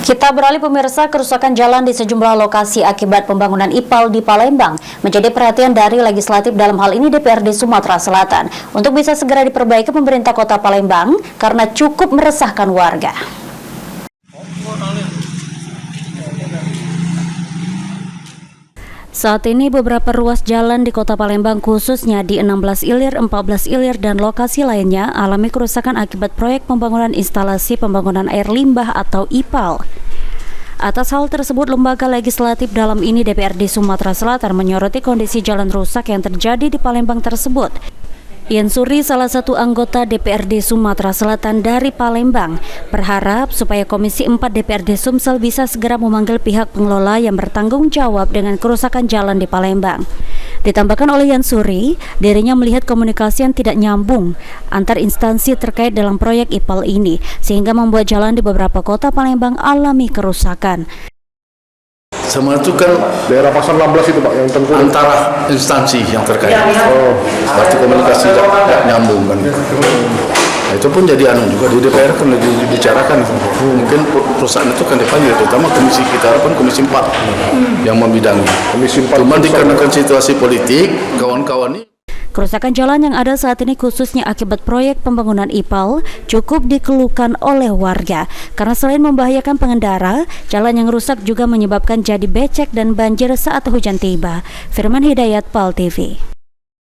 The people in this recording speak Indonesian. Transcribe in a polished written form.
Kita beralih pemirsa, kerusakan jalan di sejumlah lokasi akibat pembangunan IPAL di Palembang menjadi perhatian dari legislatif, dalam hal ini DPRD Sumatera Selatan, untuk bisa segera diperbaiki pemerintah Kota Palembang karena cukup meresahkan warga. Saat ini beberapa ruas jalan di Kota Palembang, khususnya di 16 Ilir, 14 Ilir, dan lokasi lainnya alami kerusakan akibat proyek pembangunan instalasi pembangunan air limbah atau IPAL. Atas hal tersebut, lembaga legislatif, dalam ini DPRD Sumatera Selatan, menyoroti kondisi jalan rusak yang terjadi di Palembang tersebut. Yan Suri, salah satu anggota DPRD Sumatera Selatan dari Palembang, berharap supaya Komisi 4 DPRD Sumsel bisa segera memanggil pihak pengelola yang bertanggung jawab dengan kerusakan jalan di Palembang. Ditambahkan oleh Yan Suri, dirinya melihat komunikasi yang tidak nyambung antar instansi terkait dalam proyek IPAL ini, sehingga membuat jalan di beberapa kota Palembang alami kerusakan. Semua itu kan daerah pasar 16 itu Pak yang tentu antara instansi yang terkait. Berarti komunikasi tidak nyambung kan. Nah, itu pun jadi juga di DPR kan dibicarakan. Mungkin perusahaan itu kan dipanggil, terutama komisi kita pun komisi 4 yang membidangi. Komisi 4. Cuma dikarenakan situasi politik, kawan-kawan ini. Kerusakan jalan yang ada saat ini, khususnya akibat proyek pembangunan IPAL, cukup dikeluhkan oleh warga. Karena selain membahayakan pengendara, jalan yang rusak juga menyebabkan jadi becek dan banjir saat hujan tiba. Firman Hidayat, PAL TV.